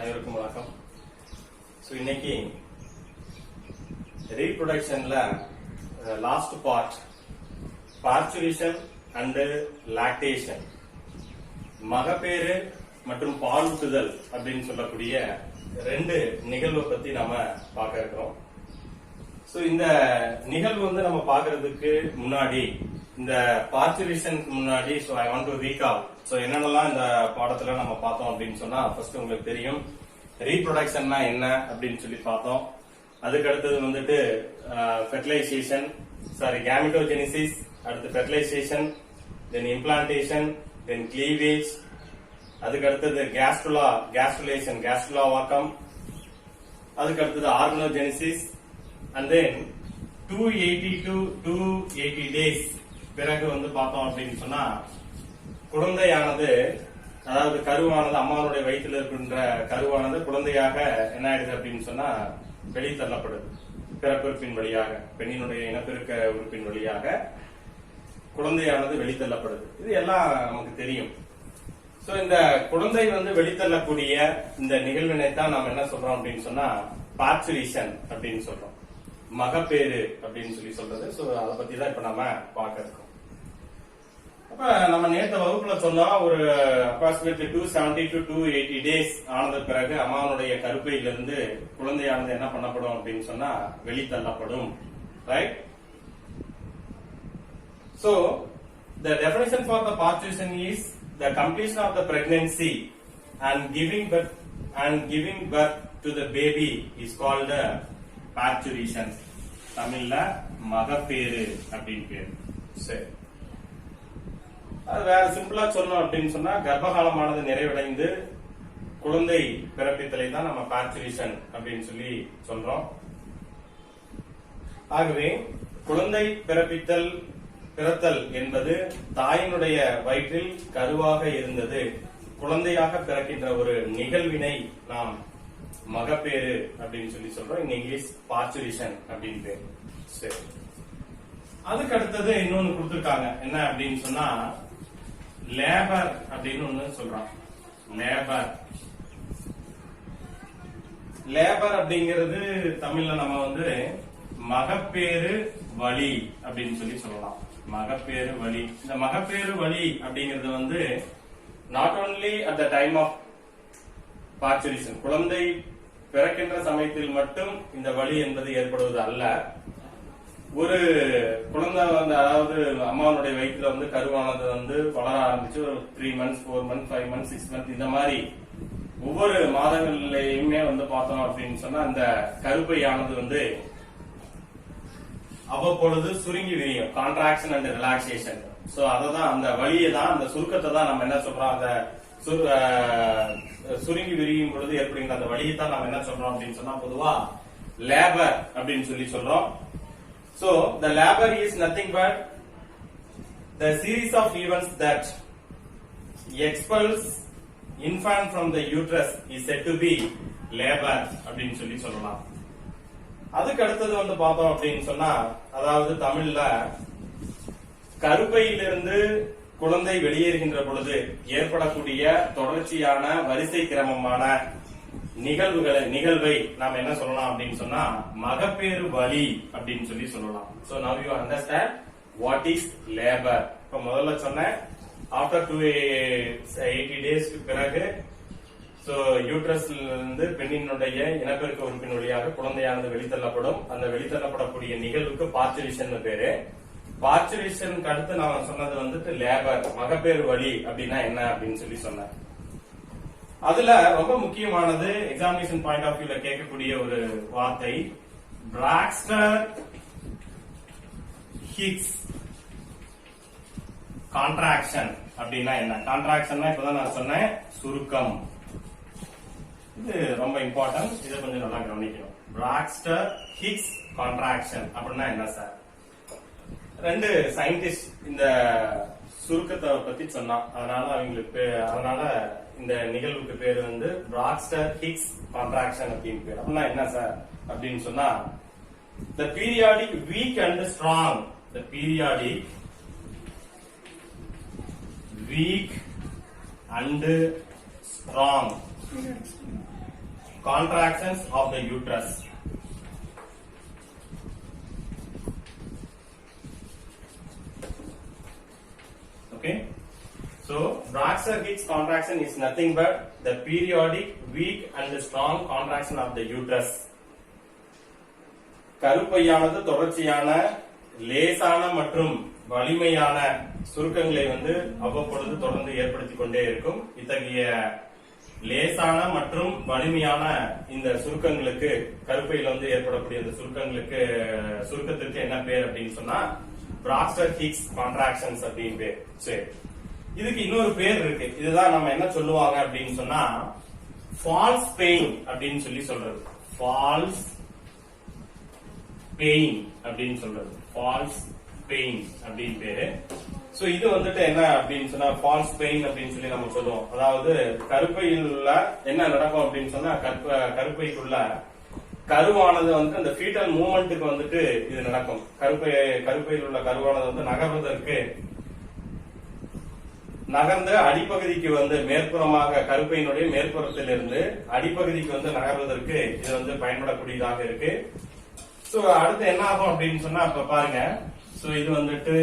அனைவருக்கும் வணக்கம். இன்னைக்கு ரீப்ரொடக்ஷன்ல last part parturition and lactation, மகப்பேறு மற்றும் பாலூட்டுதல் அப்படின்னு சொல்லக்கூடிய ரெண்டு நிகழ்வை பத்தி நாம பார்க்க இருக்கிறோம். இந்த நிகழ்வு நம்ம பாக்குறதுக்கு முன்னாடி, இந்த பார்ச்சுரேஷனுக்கு முன்னாடி ஐ வாண்ட் டு ரீகால். என்னென்னலாம் இந்த பாடத்துல நம்ம பார்த்தோம் அப்படின்னு சொன்னா, ஃபர்ஸ்ட் உங்களுக்கு தெரியும் ரீப்ரொடக்ஷன்னா என்ன அப்படின்னு சொல்லி பார்த்தோம். அதுக்கு அடுத்தது ஃபெர்டிலைசேஷன், கேமிட்டோஜெனிசிஸ், அடுத்து ஃபெர்டிலைசேஷன், தென் இம்ப்ளான்டேஷன், தென் கிளீவேஜ், அதுக்கு அடுத்தது கேஸ்ட்ருலேஷன், கேஸ்ட்ருலா வாக்கம், அதுக்கு அடுத்தது organogenesis, and then 280 to 280 days பிறகு பார்த்தோம் அப்படின்னு சொன்னா குழந்தையானது, அதாவது கருவானது, அம்மாவுடைய வயிற்றில் இருக்கின்ற கருவானது குழந்தையாக என்ன ஆயிடுது அப்படின்னு சொன்னா வெளித்தள்ளப்படுது. பிறப்புறுப்பின் வழியாக, பெண்ணினுடைய இனப்பெருக்க உறுப்பின் வழியாக குழந்தையானது வெளித்தள்ளப்படுது. இது எல்லாம் நமக்கு தெரியும். இந்த குழந்தை வெளித்தள்ளக்கூடிய இந்த நிகழ்வினைத்தான் நாம் என்ன சொல்றோம் அப்படின்னு சொன்னா பார்ச்சுரேஷன் அப்படின்னு சொல்றோம், மகப்பேறு அப்படின்னு சொல்லி சொல்றது. அதை பத்தி தான் இப்ப நம்ம பார்க்க இருக்கோம். அப்ப நம்ம நேற்று வகுப்புல சொன்னோம், ஒரு அப்ராக்சிமேட்லி 270 to 280 டேஸ் ஆனது பிறகு அம்மாவுடைய கருப்பையிலிருந்து குழந்தையானது என்ன பண்ணப்படும் அப்படின்னு சொன்னா வெளித்தள்ளப்படும். Right? So the definition for the parturition is the completion of the pregnancy and giving birth to the baby is called the parturition. தமிழ்ல மகப்பேறு அப்படின்னு பேரு. சரி, அது வேற சிம்பிளா சொல்லணும் அப்படின்னு சொன்னா கர்ப்பகாலமானது நிறைவடைந்து குழந்தை பிறப்பித்தலை தான் நம்ம பார்ச்சுரேஷன் அப்படின்னு சொல்லி சொல்றோம். ஆகவே குழந்தை பிறத்தல் என்பது தாயினுடைய வயிற்றில் கருவாக இருந்தது குழந்தையாக பிறக்கின்ற ஒரு நிகழ்வினை நாம் மகப்பேறு அப்படின்னு சொல்லி சொல்றோம். இங்கிலீஷ் பார்ச்சுரேஷன் அப்படின்னு பேரு. சரி, அதுக்கு அடுத்தது இன்னொன்னு கொடுத்திருக்காங்க, என்ன அப்படின்னு சொன்னா லேபர் அப்படின்னு ஒண்ணு சொல்றான். லேபர் அப்படிங்கிறது தமிழ்ல நம்ம மகப்பேறு வலி அப்படின்னு சொல்லி சொல்லலாம். மகப்பேறு வலி. இந்த மகப்பேறு வலி அப்படிங்கிறது not only at the time of parturition, குழந்தை பிறக்கின்ற சமயத்தில் மட்டும் இந்த வலி என்பது ஏற்படுவது அல்ல. ஒரு குழந்தை அதாவது அம்மாவுடைய வயிற்றுல கருவானது வளர ஆரம்பிச்சு ஒரு 3 months 4 months 5 months 6 months இந்த மாதிரி ஒவ்வொரு மாதங்கள்லயுமே பார்த்தோம் அப்படின்னு சொன்னா அந்த கருப்பையானது அவ்வப்பொழுது சுருங்கி விரியும். Contraction and relaxation. அததான் அந்த வலியை தான், அந்த சுருக்கத்தை தான் நம்ம என்ன சொல்றோம், அந்த சுருங்கி விரியும் பொழுது ஏற்படுகின்ற அந்த வழியை தான் நம்ம என்ன சொல்றோம் அப்படின்னு சொன்னா பொதுவா லேபர் அப்படின்னு சொல்லி சொல்றோம். So the labor is nothing but the series of events that expels infant from the uterus is said to be labor அப்படின்னு சொல்லி சொல்லலாம். அதுக்கு அடுத்தது பார்த்தோம் அப்படின்னு சொன்னா, அதாவது தமிழ்ல கருப்பையிலிருந்து குழந்தை வெளியேறுகின்ற பொழுது ஏற்படக்கூடிய தொடர்ச்சியான வரிசை கிரமமான நிகழ்வை நாம் என்ன சொல்லலாம் அப்படின்னு சொன்னா மகப்பேறு வலி அப்படின்னு சொல்லி சொல்லலாம். So now you understand what is labor. இப்ப முதல்ல சொன்னேன், ஆஃப்டர் 280 டேஸ்க்கு பிறகு யூட்ரஸ்ல இருந்து பெண்ணினுடைய இனப்பெருக்க உறுப்பின் வழியாக குழந்தையானது வெளித்தள்ளப்படும். அந்த வெளித்தள்ளப்படக்கூடிய நிகழ்வுக்கு பார்ச்சுரேஷன் பேரு. பார்ச்சுரேஷனுக்கு அடுத்து நான் சொன்னது லேபர், மகப்பேறு வலி அப்படின்னா என்ன அப்படின்னு சொல்லி சொன்னேன். அதுல ரொம்ப முக்கியமானது எக்ஸாமினேஷன் பாயிண்ட் ஆஃப் வியூல கேட்கக்கூடிய ஒரு வார்த்தை பிராக்ஸ்டர் ஹிக்ஸ் கான்ட்ராக்ஷன் அப்படின்னா என்ன? கான்ட்ராக்ஷன் இப்பதான் நான் சொன்னேன் சுருக்கம். இது ரொம்ப இம்பார்ட்டன்ட், இதை கொஞ்சம் நல்லா கவனிக்கணும். பிராக்ஸ்டர் ஹிக்ஸ் கான்ட்ராக்ஷன் அப்படின்னா என்ன சார்? ரெண்டு சயின்டிஸ்ட் இந்த சுருக்கத்தை பத்தி சொன்னான். அதனால இந்த நிகழ்வுக்கு பேரு பிராக்ஸ்டர் ஹிக்ஸ் கான்ட்ராக்ஷன் அப்படின்னு பேர். அப்படின்னா என்ன சார் அப்படின்னு சொன்னா the periodic weak and strong, the periodic weak and strong contractions of the uterus. Okay, so Braxton-Hicks contraction is nothing but the periodic, weak and strong contraction of the uterus. கருப்பையானது தொடர்ச்சியான லேசான மற்றும் வலிமையான சுருக்கங்களை அவ்வப்பொழுது தொடர்ந்து ஏற்படுத்திக் கொண்டே இருக்கும். இத்தகைய லேசான மற்றும் வலிமையான இந்த சுருக்கங்களுக்கு, கருப்பையில் ஏற்படக்கூடிய இந்த சுருக்கத்திற்கு என்ன பேர் அப்படின்னு சொன்னா பிராக்ஸ்டன்-ஹிக்ஸ் கான்ட்ராக்ஷன்ஸ் அப்படின்னு பேர். சரி, இதுக்கு இன்னொரு பேர் இருக்கு. இதுதான் நம்ம என்ன சொல்லுவாங்க அப்படின்னு சொன்னா ஃபால்ஸ் பெயின் அப்படின்னு சொல்றது. ஃபால்ஸ் பெயின் அப்படின்னு சொல்றது. ஃபால்ஸ் பெயின் அப்படின்னு பேரு. சோ இது என்ன அப்படின்னு சொன்னா ஃபால்ஸ் பெயின் அப்படின்னு சொல்லி நம்ம சொல்லுவோம். அதாவது கருப்பையில் என்ன நடக்கும் அப்படின்னு சொன்னா கருப்பைக்குள்ள கருவானது அந்த ஃபீட்டல் மூவ்மெண்ட்டுக்கு இது நடக்கும். கருப்பையில் உள்ள கருவானது நகர்வதற்கு நகர்ந்து அடிப்பகுதிக்கு மேற்புறமாக கருப்பையினுடைய மேற்புறத்திலிருந்து அடிப்பகுதிக்கு நகர்வதற்கு இது பயன்படக்கூடியதாக இருக்கு. சோ அடுத்து என்ன ஆகும் அப்படின்னு சொன்னா இப்ப பாருங்க. சோ இது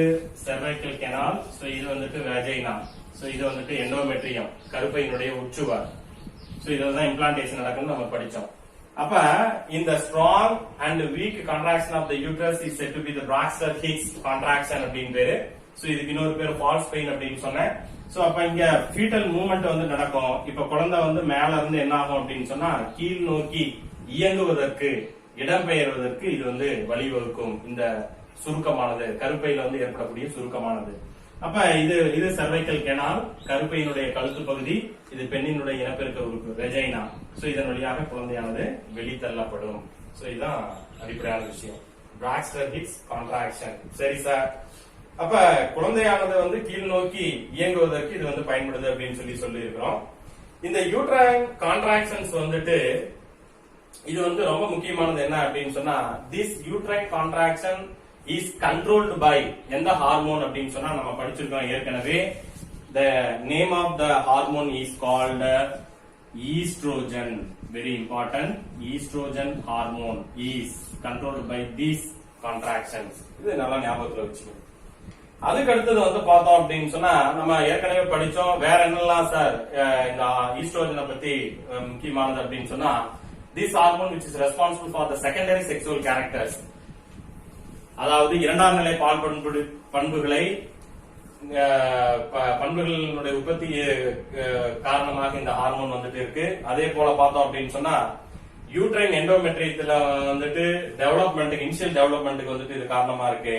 cervical canal, சோ இது vagina, சோ இது எண்டோமெட்ரியம், கருப்பையினுடைய உட்சுவர். சோ இதெல்லாம் இம்ப்ளான்டேஷன் நடக்குன்னு நம்ம படிச்சோம். அப்ப இந்த strong and weak contraction of the uterus is said to be the Braxton-Hicks contraction அப்படின்னு பேரு. சோ இதுக்கு இன்னொரு பேர் ஃபால்ஸ் பெயின் அப்படின்னு சொன்னேன். சோ அப்ப இங்க ஃபீட்டல் மூவ்மெண்ட் நடக்கும். இப்ப குழந்தை மேல இருந்து என்ன ஆகும் அப்படின்னு சொன்னா கீழ் நோக்கி இயங்குவதற்கு, இடம்பெயர்வதற்கு இது வழிவகுக்கும். இந்த சுருக்கமானது கருப்பையில ஏற்படக்கூடிய சுருக்கமானது. அப்ப இது cervical canal, கருப்பையினுடைய கழுத்து பகுதி. இது பெண்ணினுடைய இனப்பெருக்க உறுப்பு வெஜைனா. சோ இதன் வழியாக குழந்தையானது வெளித்தள்ளப்படும். சோ இதுதான் அடிப்படையான விஷயம். Braxton-Hicks contraction. சரி சார், அப்ப குழந்தையானது கீழ் நோக்கி இயங்குவதற்கு இது பயன்படுது அப்படின்னு சொல்லி இருக்கிறோம். இந்த யூட்ரைன் கான்ட்ராக்ஷன்ஸ் இது ரொம்ப முக்கியமானது என்ன அப்படின்னு சொன்னா this uterine contraction is controlled by எந்த ஹார்மோன் அப்படின்னு சொன்னா நம்ம படிச்சிருக்கோம் ஏற்கனவே. the name of the hormone is called estrogen. Very important. Estrogen hormone is controlled by these contractions. இது நல்லா ஞாபகத்துல வச்சுக்கணும். அதுக்கு அடுத்தது பார்த்தோம் அப்படின்னு சொன்னா நம்ம ஏற்கனவே படிச்சோம். வேற என்னெல்லாம் சார் இந்த ஈஸ்ட்ரோஜனை பத்தி முக்கியமானது அப்படின்னு சொன்னா this hormone which is responsible for the secondary sexual characters, அதாவது இரண்டாம் நிலை பால் பண்புகளை பண்புகளினுடைய உற்பத்தி காரணமாக இந்த ஹார்மோன் இருக்கு. அதே போல பார்த்தோம் அப்படின்னு சொன்னா யூட்ரைன் எண்டோமெட்ரியத்துல டெவலப்மெண்ட், இனிஷியல் டெவலப்மெண்ட்டுக்கு இது காரணமா இருக்கு.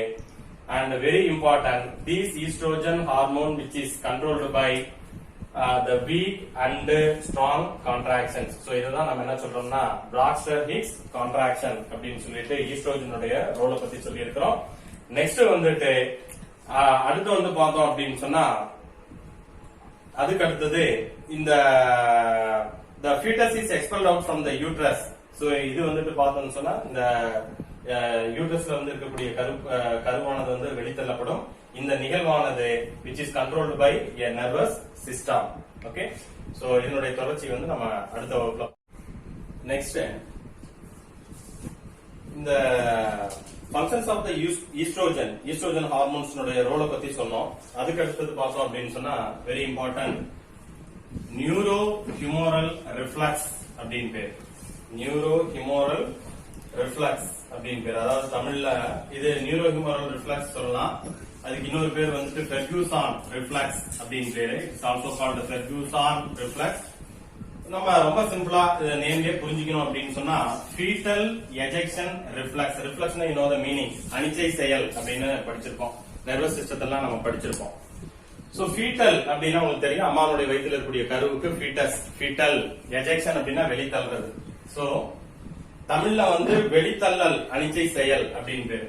And very important, this estrogen hormone which is controlled by the weak and strong contractions. So இதுதான் நம்ம என்ன சொல்றோம்னா Braxton-Hicks contraction அப்படின்னு சொல்லிட்டு ஈஸ்ட்ரோஜனுடைய ரோலை பத்தி சொல்லி இருக்கிறோம். நெக்ஸ்ட் அடுத்து பார்த்தோம் அப்படின்னு சொன்னா அதுக்கு அடுத்தது இந்த the fetus is expelled out from the uterus. So இது பார்த்தோம்னு சொன்னா இந்த யூட்ரஸ்ல இருக்கக்கூடிய கருவானது வெளித்தள்ளப்படும். இந்த நிகழ்வானது which is controlled by a nervous system. Okay, so இதனுடைய தொடர்ச்சி நம்ம அடுத்த வகுப்புல. நெக்ஸ்ட் இந்த functions of the estrogen hormones ரோலை பத்தி சொன்னோம். அதுக்கு அடுத்தது பார்த்தோம் அப்படின்னு சொன்னா வெரி இம்பார்ட்டன்ட் நியூரோஹியூமரல் ரிஃப்ளக்ஸ் அப்படின்னு பேர். நியூரோஹியூமரல் ரிஃப்ளக்ஸ் அப்படின்னு பேர். அதாவது தமிழ்ல இது நியூரோஹியூமரல் ரிஃப்ளக்ஸ் சொல்லலாம். அதுக்கு இன்னொரு பேர் ஃபெர்குசான் ரிஃப்ளக்ஸ் அப்படின்னு பேரு. It's also called Ferguson reflex. நம்ம ரொம்ப சிம்பிளா நேம்லயே புரிஞ்சுக்கணும் அப்படின்னு சொன்னா ஃபீட்டல் எஜெக்ஷன் ரிஃப்ளக்ஸ். ரிஃப்ளக்ஸ்னா யூ நோ தி மீனிங், அனிச்சை செயல் அப்படின்னு படிச்சிருப்போம். நர்வஸ் சிஸ்டத்தெல்லாம் நம்ம படிச்சிருப்போம். சோ ஃபீட்டல் அப்படின்னா உங்களுக்கு தெரியும், அம்மாவுடைய வயித்துல இருக்கக்கூடிய கருவுக்கு ஃபீட்டஸ். ஃபீட்டல் எஜெக்ஷன் அப்படின்னா வெளித்தள்ளுறது. சோ தமிழ்ல வெளித்தள்ளல் அனிச்சை செயல் அப்படின்னு பேரு.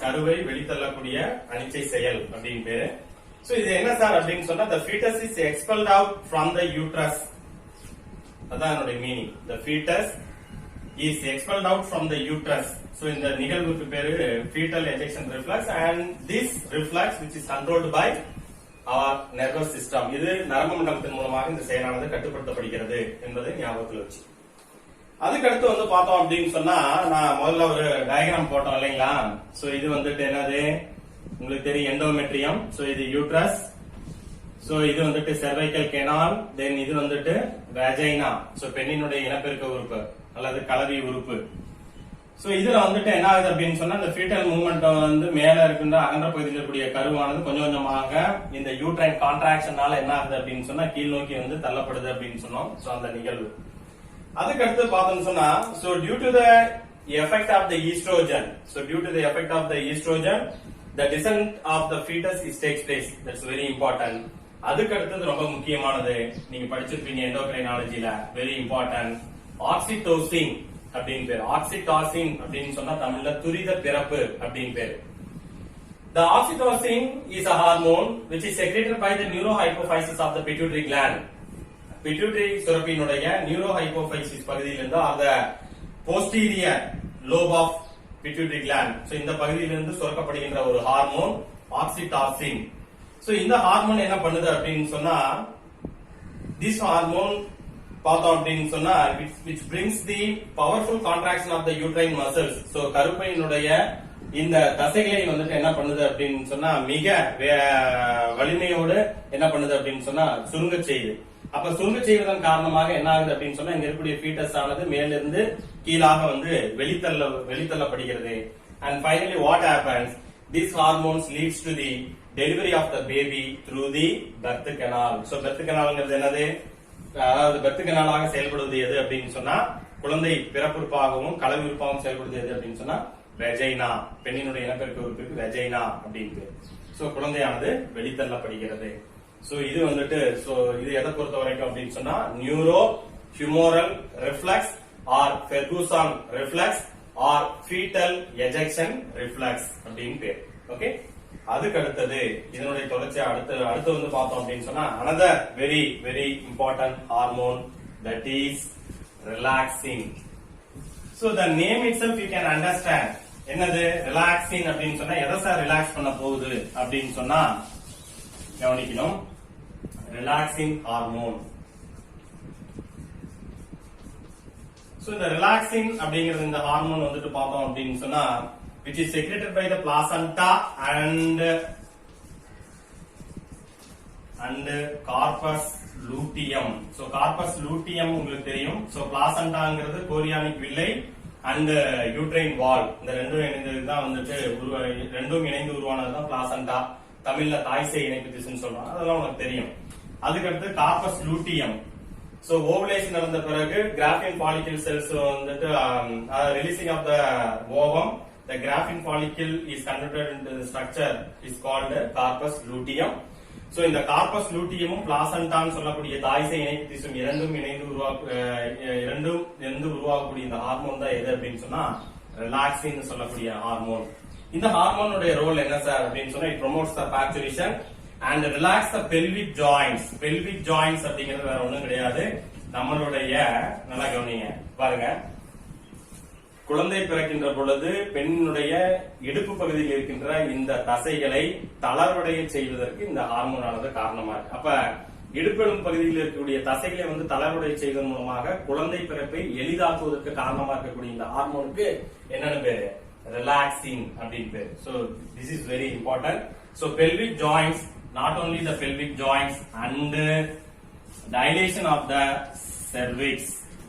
கருவை வெளித்தள்ளக்கூடிய அனிச்சை செயல் அப்படின்னு பேரு. சோ இது என்ன சார் அப்படின்னு சொன்னா the fetus is expelled out from the uterus. அதான் என்னுடைய meaning. the fetus is expelled out from the uterus. So இந்த நிகழ்வுக்கு பேரு fetal ejection reflex and this reflex which is controlled by our nervous system. இது நரம்பு மண்டலத்தின் மூலமாக இந்த செயலானது கட்டுப்படுத்தப்படுகிறது என்பதை ஞாபகத்தில் வச்சு. அதுக்கடுத்து வந்து பார்த்தோம் அப்படின்னு சொன்னா நான் முதல்ல ஒரு டயக்ராம் போட்டோம் இல்லைங்களா. சோ இது வந்துட்டு என்னது உங்களுக்கு தெரியும், எண்டோமெட்ரியம். சோ இது யூட்ரஸ். சோ இது வந்துட்டு செர்வைக்கல் கெனால். தென் இது வந்துட்டு வெஜைனா. சோ பெண்ணினுடைய இனப்பெருக்க உறுப்பு அல்லது கலவி உறுப்பு. சோ இதுல வந்துட்டு என்ன ஆகுது அப்படின்னு சொன்னா இந்த ஃபீட்டல் மூவ்மெண்ட் வந்து மேல இருக்கின்ற அகன்ற பகுதியில் இருக்கக்கூடிய கருவானது கொஞ்சம் கொஞ்சமாக இந்த யூட்ரைன் கான்ட்ராக்ஷனால என்ன ஆகுது அப்படின்னு சொன்னா கீழ் நோக்கி வந்து தள்ளப்படுது அப்படின்னு சொன்னோம். சோ அந்த நிகழ்வு. அதுக்கடுத்து பார்த்தோம்னு சொன்னா so due to the effect of the estrogen, the descent of the fetus is takes place. That's very important. அதுக்கடுத்து ரொம்ப முக்கியமானது, நீங்க படிச்சிருப்பீங்க எண்டோக்ரைனாலஜில, வெரி இம்பார்ட்டன்ட், ஆக்சிடோசின் அப்படின்னு பேர். ஆக்சிடாசின் அப்படின்னு சொன்னா தமிழ்ல துரித பிறப்பு அப்படின்னு பேர். The oxytocin is a hormone which is secreted by the neurohypophysis of the pituitary gland. Pituitary சுரப்பியினுடைய நியூரோஹைபோபைசிஸ் பகுதியிலிருந்து அந்த posterior lobe of pituitary gland, so இந்த பகுதியிலிருந்து சுரக்கப்படுகின்ற ஒரு ஹார்மோன் ஆக்சிடாசின். சோ இந்த ஹார்மோன் என்ன பண்ணுது அப்படின்னு சொன்னா, திஸ் ஹார்மோன் பார்த்தோம் அப்படின்னு சொன்னா which brings the powerful contraction of the uterine muscles. So கருப்பையினுடைய இந்த தசைகளை வந்துட்டு என்ன பண்ணுது அப்படின்னு சொன்னா மிக வலிமையோடு என்ன பண்ணுது அப்படின்னு சொன்னா சுருங்க செய்யுது. அப்ப சுருங்க செய்வதன் காரணமாக என்ன ஆகுது அப்படின்னு சொன்னா இங்க இருக்கக்கூடிய ஃபீட்டஸ் ஆனது மேலிருந்து கீழாக வந்து வெளித்தள்ளப்படுகிறது. And finally what happens, these hormones leads to the delivery of the baby through the birth canal. so birth canalங்கிறது என்னது, அதாவது birth canal-ஆக செயல்படுவது எது அப்படின்னு சொன்னா குழந்தை பிறப்புறுப்பாகவும் கலவி உறுப்பாகவும் செயல்படுவது எது அப்படின்னு சொன்னா வெஜைனா. பெண்ணினுடைய இனப்பெருக்க உறுப்புக்கு வெஜைனா அப்படின்னு பேர். சோ குழந்தையானது வெளித்தள்ளப்படுகிறது. சோ இது வந்துட்டு இது எதை பொறுத்த வரைக்கும் அப்படின்னு சொன்னா neuro humoral reflex or Ferguson reflex or fetal ejection reflex அப்படின்னு பேர். ஓகே, அதுக்கு அடுத்தது இதனுடைய தொடர்ச்சி அடுத்து வந்து பார்த்தோம் அப்படின்னு சொன்னா another very very important hormone, that is relaxin. so the name itself you can understand. என்னது relaxin அப்படின்னு சொன்னா எதை சார் ரிலாக்ஸ் பண்ண போகுது அப்படின்னு சொன்னா கவனிக்கணும். relaxing hormone. so இந்த relaxing அப்படிங்கிறது இந்த ஹார்மோன் வந்துட்டு பார்த்தோம் அப்படின்னு சொன்னா which is secreted by the placenta and corpus luteum. so corpus luteum உங்களுக்கு தெரியும். so placentáங்கிறது chorionic villi and uterine wall, இந்த ரெண்டும் இணைந்ததுதான் வந்துட்டு ரெண்டும் இணைந்து உருவானதுதான் பிளாசண்டா. தமிழ்ல தாய் சேய் இணைப்பு திசுன்னு சொல்றாங்க, அதெல்லாம் உனக்கு தெரியும். அதுக்கடுத்து கார்பஸ் லூட்டியம். சோ ஓவலேஷன் நடந்த பிறகு கிராஃபின் ஃபாலிக்கல் செல்ஸ் வந்துட்டு releasing of the ovum, the graphene follicle is converted into the structure is called corpus luteum. so இந்த கார்பஸ் லூட்டியமும் பிளாசண்டான்னு சொல்லக்கூடிய தாய் சேய் இணைப்பு திசும் இரண்டும் உருவாகக்கூடிய இந்த ஹார்மோன் தான் எது அப்படின்னு சொன்னா ரிலாக்சின் சொல்லக்கூடிய ஹார்மோன். இந்த ஹார்மோனுடைய ரோல் என்ன சார் அப்படின்னு சொன்னா it promotes the parturition and relax the pelvic joints. pelvic joints அப்படிங்கிறது வேற ஒண்ணும் கிடையாது, நம்மளுடைய நல்லா கவனிங்க பாருங்க, குழந்தை பிறக்கின்ற பொழுது பெண்ணுடைய இடுப்பு பகுதியில் இருக்கின்ற இந்த தசைகளை தளர்வடைய செய்வதற்கு இந்த ஹார்மோனானது காரணமா இருக்கு. அப்ப இடுப்பெலும் பகுதியில் இருக்கக்கூடிய தசைகளை வந்து தளர்வடைய செய்வதன் மூலமாக குழந்தை பிறப்பை எளிதாக்குவதற்கு காரணமா இருக்கக்கூடிய இந்த ஹார்மோனுக்கு என்னன்னு பேரு, relaxin அப்படின்னு பேரு. so this is very important. so pelvic joints, not only the pelvic joints and dilation of the cervix,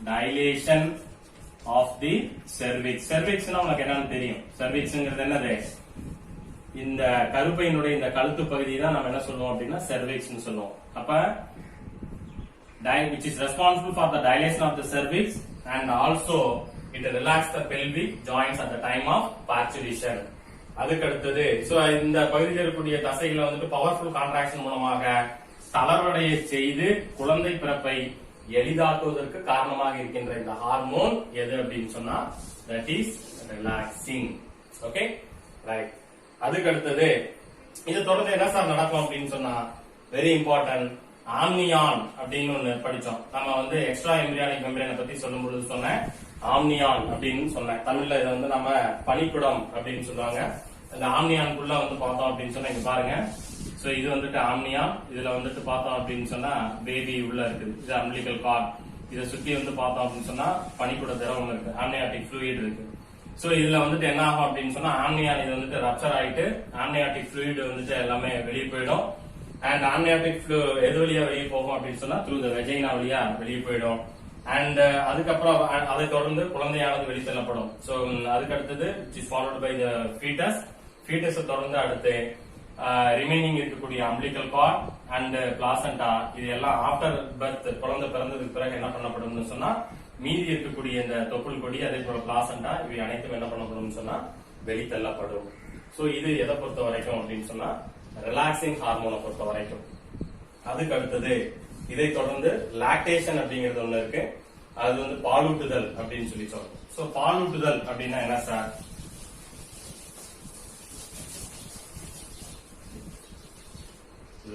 dilation of the cervix. cervixனா உங்களுக்கு என்னன்னு தெரியும், cervixங்கிறது என்னது, இந்த கருப்பையினுடைய இந்த கழுத்து பகுதி தான் நம்ம என்ன சொல்லுவோம் அப்படின்னா cervixன்னு சொல்லுவோம். அப்ப which is responsible for the dilation of the cervix and also it relaxes the pelvic joints at the time of parturition. அதுக்கு அடுத்தது இந்த பகுதியில் இருக்கக்கூடிய தசைகளை வந்துட்டு பவர்ஃபுல் கான்ட்ராக்ஷன் மூலமாக தளர்வடைய செய்து குழந்தை பிறப்பை எளிதாக்குவதற்கு காரணமாக இருக்கின்ற இந்த ஹார்மோன் எது அப்படின்னு சொன்னா that is relaxing. Okay right. அதுக்கு அடுத்தது இது தொடர்ந்து என்ன சார் நடக்கும் அப்படின்னு சொன்னா வெரி இம்பார்ட்டன்ட், ஆம்னியான் அப்படின்னு ஒண்ணு படிச்சோம். நம்ம வந்து எக்ஸ்ட்ரா எம்பிரியானிக் மெம்பரேனை பத்தி சொல்லும் பொழுது சொன்னேன் ஆம்னியான் அப்படின்னு சொன்னேன். தமிழ்ல இதை வந்து நம்ம பனிக்குடம் அப்படின்னு சொல்லுவாங்க. இந்த ஆம்னியானுக்குள்ள வந்து பார்த்தோம் அப்படின்னு சொன்னா இங்க பாருங்க, சோ இது வந்துட்டு ஆம்னியான், இதுல வந்துட்டு பார்த்தோம் அப்படின்னு சொன்னா பேபி உள்ள இருக்குது, இது அம்பிளிக்கல் கார்ட். இதை சுத்தி வந்து பார்த்தோம் அப்படின்னு சொன்னா பனிக்கூட திரவம் இருக்கு, ஆம்னியாட்டிக் ஃப்ளூயிட் இருக்கு. சோ இதுல வந்துட்டு என்ன ஆகும் அப்படின்னு சொன்னா ஆம்னியான் இது வந்துட்டு ரப்சர் ஆயிட்டு ஆம்னியாட்டிக் ஃப்ளூயிட் வந்துட்டு எல்லாமே வெளியே போயிடும். அண்ட் ஆம்னியாட்டிக் ஃப்ளூ எது வழியா வெளியே போகும் அப்படின்னு சொன்னா த்ரூ த வெஜைனா வழியா வெளியே போயிடும். அண்ட் அதுக்கப்புறம் அதை தொடர்ந்து குழந்தையானது வெளித்தள்ளப்படும். சோ அதுக்கு அடுத்தது is followed by the foetus. ஃபீட்டஸை தொடர்ந்து அடுத்து ரிமைனிங் இருக்கக்கூடிய அம்பிளிக்கல் கார்ட் அண்ட் பிளாசண்டா இது எல்லாம் ஆஃப்டர் பர்த் குழந்தை பிறந்ததுக்கு பிறகு என்ன பண்ணப்படும்னு சொன்னா மீதி இருக்கக்கூடிய இந்த தொப்புள் கொடி அதே போல பிளாசண்டா இவை அனைத்தும் என்ன பண்ணப்படும் சொன்னா வெளித்தள்ளப்படும். சோ இது எதை பொறுத்த வரைக்கும் அப்படின்னு சொன்னா ரிலாக்ஸிங் ஹார்மோனை பொறுத்த வரைக்கும். அதுக்கு அடுத்தது இதை தொடர்ந்து லாக்டேஷன் அப்படிங்கிறது ஒண்ணு இருக்கு. அது வந்து பாலூட்டுதல் அப்படின்னு சொல்லி சொல்றோம். சோ பாலூட்டுதல் அப்படின்னா என்ன சார்?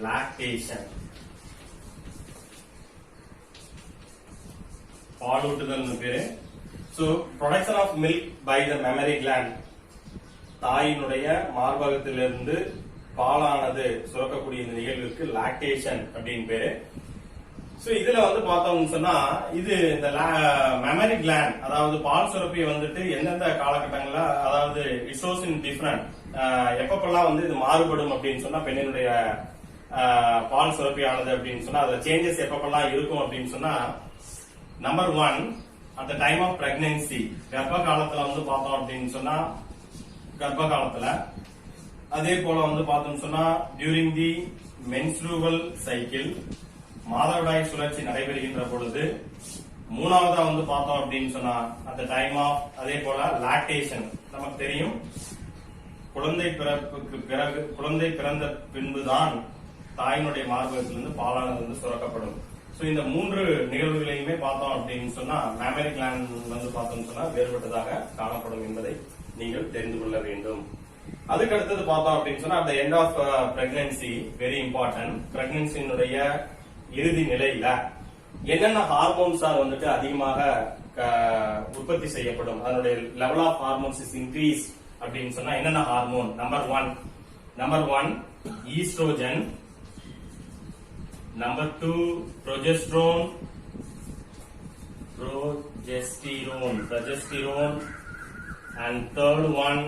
லாக்டேஷன் பாலூட்டுதல் பேரு. So production of milk by the mammary gland, தாயினுடைய மார்பகத்திலிருந்து பாலானது சுரக்கக்கூடிய இந்த நிகழ்வுக்கு லாக்டேஷன் அப்படின்னு பேரு. சோ இதுல வந்து பார்த்தோம்னு சொன்னா இது இந்த மெமரி கிளாண்ட் அதாவது பால் சுரப்பி வந்துட்டு எந்தெந்த காலகட்டங்கள்ல அதாவது இட்ஸ் இன் டிஃபரண்ட் எப்பப்பெல்லாம் வந்து இது மாறுபடும் அப்படின்னு சொன்னா பெண்ணினுடைய பால் சுரப்பியானது அப்படின்னு சொன்னா அதுல சேஞ்சஸ் எப்பப்பெல்லாம் இருக்கும் அப்படின்னு சொன்னா number 1 at the time of pregnancy கர்ப்ப காலத்துல வந்து பார்த்தோம் அப்படின்னு சொன்னா கர்ப்ப காலத்துல அதே போல வந்து பார்த்தோம்னு சொன்னா டியூரிங் தி menstrual cycle மாதவிடாய் சுழற்சி நடைபெறுகின்ற பொழுது மூணாவதா வந்து பார்த்தோம் அப்படின்னு சொன்னா at the time of அதே போல லாக்டேஷன் நமக்கு தெரியும் குழந்தை பிறப்புக்கு பிறகு குழந்தை பிறந்த பின்புதான் தாயினுடைய மார்பகத்திலிருந்து பாலானது வந்து சுரக்கப்படும். சோ இந்த மூன்று நிகழ்வுகளையுமே பார்த்தோம் அப்படின்னு சொன்னா மேமரி கிளாண்ட் வந்து பார்த்தோம்னு சொன்னா வேறுபட்டதாக காணப்படும் என்பதை நீங்கள் தெரிந்து கொள்ள வேண்டும். அதுக்கு அடுத்தது பார்த்தோம் அப்படின்னு சொன்னா அந்த end of pregnancy very important. பிரெக்னன்சியினுடைய இறுதி நிலையில என்னென்ன ஹார்மோன்ஸ் வந்துட்டு அதிகமாக உற்பத்தி செய்யப்படும், அதனுடைய level of hormones is increase அப்படின்னு சொன்னா என்னென்ன hormone? Number one oestrogen, number 2 progesterone and third one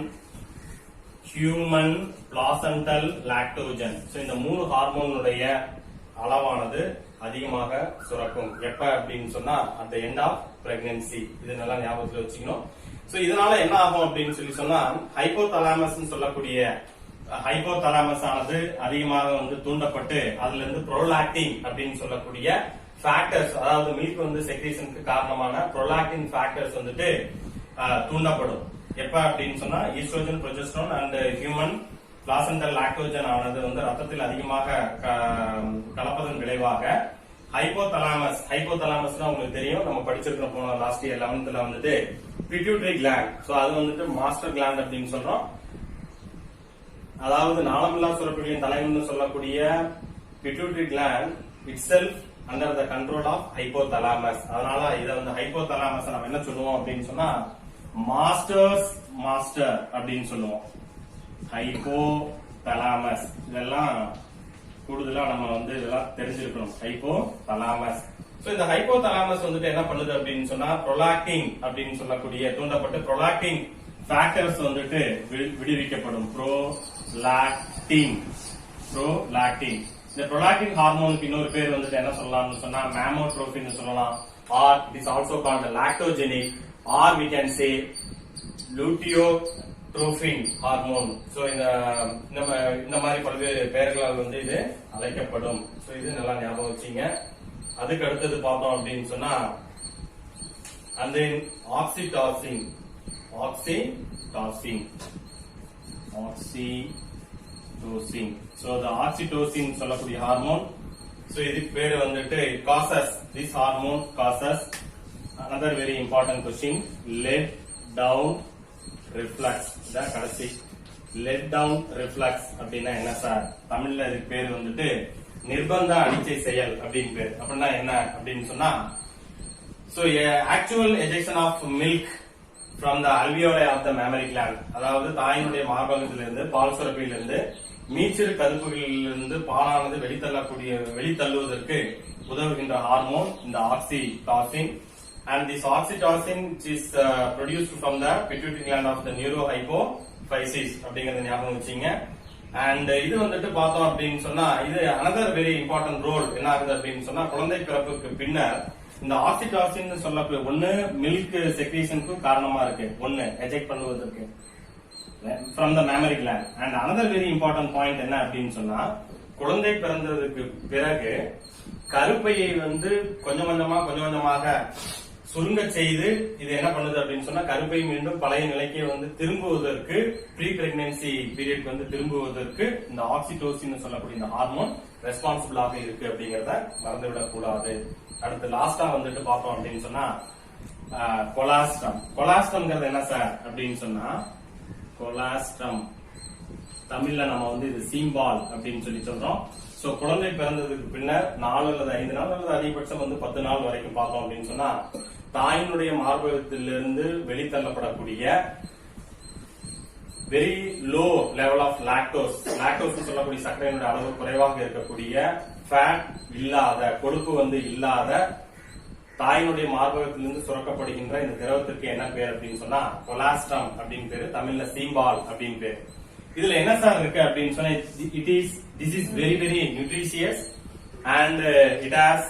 human placental lactogen. So இந்த மூணு ஹார்மோனுடைய அளவானது அதிகமாக சுரக்கும் எப்ப அப்படின்னு சொன்னா at the end of pregnancy. இது நல்லா ஞாபகத்துல வச்சுக்கணும். சோ இதனால என்ன ஆகும் அப்படின்னு சொன்னா ஹைபோதலாமஸ் சொல்லக்கூடிய ஹைபோதலாமஸ் ஆனது அதிகமாக வந்து தூண்டப்பட்டு அதுல இருந்து ப்ரோலாக்டின் அப்படின்னு சொல்லக்கூடிய ஃபேக்டர்ஸ் அதாவது மில்க் வந்து செக்ரீஷனுக்கு காரணமான ப்ரோலாக்டின் ஃபேக்டர்ஸ் வந்துட்டு தூண்டப்படும். எப்ப அப்படின்னு சொன்னா estrogen, progesterone and human placental lactogen ஆனது வந்து ரத்தத்தில் அதிகமாக கலப்பதன் விளைவாக ஹைபோதலாமஸ்னா உங்களுக்கு தெரியும், நம்ம படிச்சிருக்கோம் போன லாஸ்ட் இயர் 11th வந்துட்டு பிட்யூட்டரி கிளாண்ட். சோ அது வந்துட்டு மாஸ்டர் கிளாண்ட் அப்படின்னு சொல்றோம். அதாவது நாளமில்லா சுரப்பிகளின் தலைவன் சொல்லக்கூடிய pituitary gland itself under the control of hypothalamus. அதனால இதை வந்து ஹைபோதலாமஸ் நம்ம என்ன சொல்லுவோம் அப்படின்னு சொன்னா மாஸ்டர் அப்படின்னு சொல்லுவோம். ஹைபோதலாமஸ் இதெல்லாம் கூடுதலா நம்ம வந்து இதெல்லாம் தெரிஞ்சிருக்கணும். ஹைபோதலாமஸ். சோ இந்த ஹைபோதலாமஸ் வந்துட்டு என்ன பண்ணுது அப்படின்னு சொன்னா ப்ரோலாக்டின் அப்படின்னு சொல்லக்கூடிய தூண்டப்பட்டு ப்ரோலாக்டின் ஃபேக்டர்ஸ் வந்துட்டு விடுவிக்கப்படும். ப்ரோலாக்டின். இந்த ப்ரோலாக்டின் ஹார்மோனுக்கு இன்னொரு பேர் வந்துட்டு என்ன சொல்லலாம்னு சொன்னா மேமோட்ரோபின் சொல்லலாம். Or it is also called lactogenic or we can say luteotropin hormone. So இந்த மாதிரி பல்வேறு பெயர்களால் வந்து இது அழைக்கப்படும். சோ இது நல்லா ஞாபகம் வச்சுங்க. அதுக்கு அடுத்தது பார்த்தோம் அப்படின்னு சொன்னா அந்த ஆக்சிடாசின். So the oxytocin சொல்லக்கூடிய ஹார்மோன். So இதுக்கு பேரு வந்துட்டு this hormone causes another very important question, let down reflux. இதான் கடைசி let down reflux அப்படின்னா என்ன சார்? தமிழ்ல இதுக்கு பேரு வந்துட்டு நிர்பந்த அனிச்சை செயல் அப்படின்னு பேரு. அப்படின்னா என்ன அப்படின்னு சொன்னா so actual ejection of milk from the alveoli of the mammary gland, அதாவது தாயினுடைய மார்பகத்திலிருந்து பால் சுரப்பியிலிருந்து மீச்சிறு கதுப்புகளிலிருந்து பாலானது வெளித்தள்ளுவதற்கு உதவுகின்ற ஹார்மோன் இந்த oxytocin. And this oxytocin is produced from the pituitary gland of the neurohypophysis அப்படிங்கறத ஞாபகம் வச்சீங்க. And இது வந்துட்டு பார்த்தோம் அப்படின்னு சொன்னா இது another very important role என்ன ஆகுது அப்படின்னு சொன்னா குழந்தை பிறப்புக்கு பின்னர் இந்த ஆக்சிடாசின் சொல்லக்கூடிய ஒண்ணு மில்க் செக்ரீஷனுக்கு காரணமா இருக்கு, ஒண்ணு எஜெக்ட் பண்ணுவதற்கு from the mammary gland. And another very important point என்ன அப்படின்னு சொன்னா குழந்தை பிறந்ததுக்கு பிறகு கருப்பையை வந்து கொஞ்சம் கொஞ்சமாக சுருங்க செய்து இது என்ன பண்ணுது அப்படின்னு சொன்னா கருப்பை மீண்டும் பழைய நிலைக்கு வந்து திரும்புவதற்கு ப்ரீ பிரெக்னன்சி பீரியட் வந்து திரும்புவதற்கு இந்த ஆக்சிடோசின் சொல்லக்கூடிய இந்த ஹார்மோன் ரெஸ்பான்சிபிளாக இருக்கு அப்படிங்கறத மறந்துவிடக் கூடாது. அடுத்து லாஸ்டா வந்துட்டு பார்த்தோம் அப்படின்னு சொன்னா கொலாஸ்ட்ரம். கொலாஸ்ட்ரம்ங்கிறது என்ன சார் அப்படின்னு சொன்னா கொலாஸ்ட்ரம் தமிழ்ல நம்ம வந்து இது சீம்பால் அப்படின்னு சொல்லி சொல்றோம். சோ குழந்தை பிறந்ததுக்கு பின்னர் 4 அல்லது 5 நாள் அல்லது அதிகபட்சம் வந்து 10 நாள் வரைக்கும் பார்த்தோம் அப்படின்னு சொன்னா தாயினுடைய மார்பகத்திலிருந்து வெளித்தள்ளப்படக்கூடிய very low level of lactose சொல்லக்கூடிய சர்க்கரையினுடைய அளவு குறைவாக இருக்கக்கூடிய ஃபேட் இல்லாத கொழுப்பு வந்து இல்லாத தாயினுடைய மார்பகத்திலிருந்து சுரக்கப்படுகின்ற இந்த திரவத்திற்கு என்ன பேர் அப்படின்னு சொன்னா கொலாஸ்ட்ரம் அப்படின்னு பேரு, தமிழ்ல சீம்பால் அப்படின்னு பேரு. இதுல என்ன சார் இருக்கு அப்படின்னு சொன்னா this is very nutritious and it has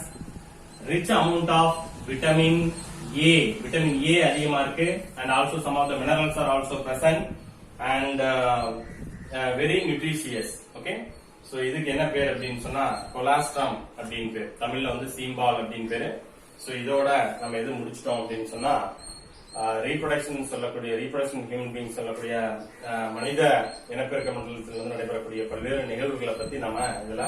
rich amount of vitamin A அதிகமா இருக்கு and also some of the minerals are also present and very nutritious. Okay, so இதுக்கு என்ன பேர் அப்படின்னு சொன்னா கொலாஸ்ட்ரம் அப்படின்னு பேர், தமிழ்ல வந்து சீம்பால் அப்படின்னு பேரு. சோ இதோட நம்ம எது முடிச்சிட்டோம் அப்படின்னு சொன்னா ரீப்ரொடக்ஷன் ஹியூமன் பீயிங் சொல்லக்கூடிய மனித இனப்பெருக்க மண்டலத்திலிருந்து நடைபெறக்கூடிய பல்வேறு நிகழ்வுகளை பத்தி நாம இதுல